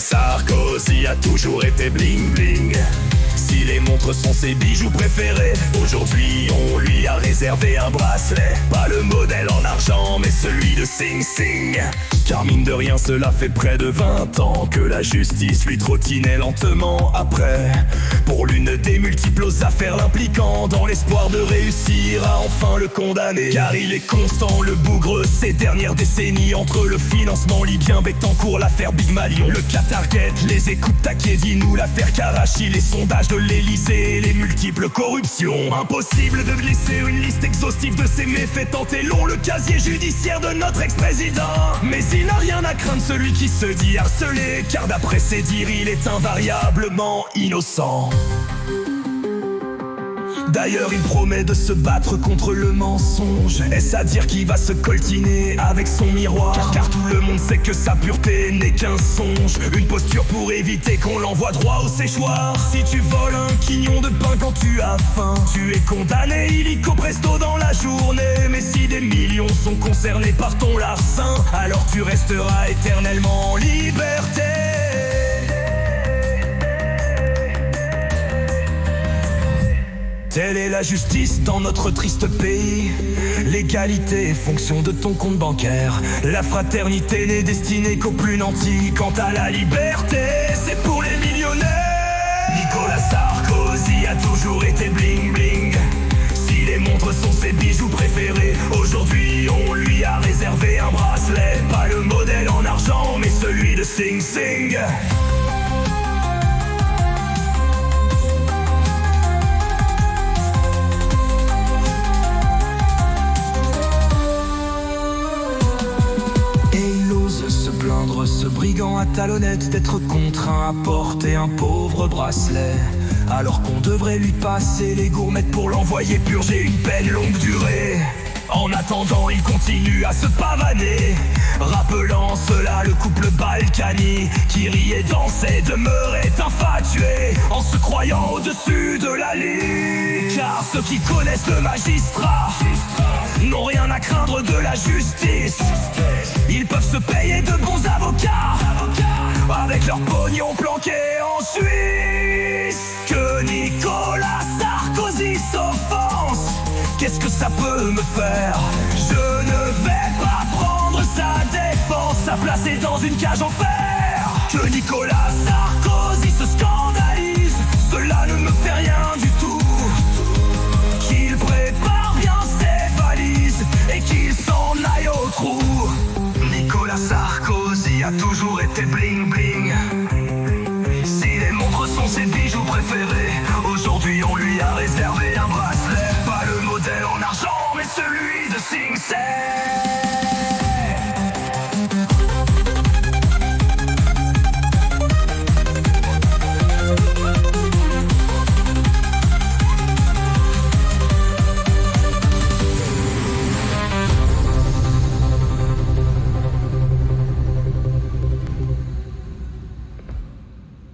Sarkozy a toujours été bling bling. Si les montres sont ses bijoux préférés, aujourd'hui on lui a réservé un bracelet. Pas le modèle en argent mais celui de Sing Sing. Car mine de rien cela fait près de 20 ans que la justice lui trottinait lentement après. Pour l'une des multiples affaires l'impliquant, dans l'espoir de réussir à enfin le condamner. Car il est constant le bougre ces dernières décennies. Entre le financement libyen, Bettencourt, l'affaire Big Malion, le Qatargate, les écoutes Takedine, l'affaire Karachi, les sondages de l'Elysée, les multiples corruptions. Impossible de glisser une liste exhaustive de ses méfaits tant est long le casier judiciaire de notre ex-président. Mais il n'a rien à craindre celui qui se dit harcelé, car d'après ses dires il est invariablement innocent. D'ailleurs il promet de se battre contre le mensonge. Est-ce à dire qu'il va se coltiner avec son miroir, car tout le monde sait que sa pureté n'est qu'un songe. Une posture pour éviter qu'on l'envoie droit au séchoir. Si tu voles un quignon de pain quand tu as faim, tu es condamné illico presto dans la journée. Mais si des millions sont concernés par ton larcin, alors tu resteras éternellement en liberté. Telle est la justice dans notre triste pays. L'égalité est fonction de ton compte bancaire. La fraternité n'est destinée qu'aux plus nantis. Quant à la liberté, c'est pour les millionnaires. Nicolas Sarkozy a toujours été bling bling. Si les montres sont ses bijoux préférés, aujourd'hui on lui a réservé un bracelet. Pas le modèle en argent mais celui de Sing Sing. Ce brigand à talonnettes d'être contraint à porter un pauvre bracelet, alors qu'on devrait lui passer les gourmettes pour l'envoyer purger une peine longue durée. En attendant il continue à se pavaner, rappelant cela le couple Balkany, qui riait, dansait, demeurait infatué, en se croyant au-dessus de la ligne. Car ceux qui connaissent le magistrat n'ont rien à craindre de la justice. Ils peuvent se payer de bons avocats avec leur pognon planqué en Suisse. Que Nicolas Sarkozy s'offense, qu'est-ce que ça peut me faire? Je ne vais pas prendre sa défense, sa place est dans une cage en fer. Que Nicolas Sarkozy se scandalise, cela ne me fait rien du tout. Qu'il prépare bien ses valises et qu'il s'en aille au trou. Nicolas Sarkozy a toujours été bling bling. Si les montres sont ses bijoux préférés, aujourd'hui on lui a réservé un bracelet. Pas le modèle en argent mais celui de Sing Sing.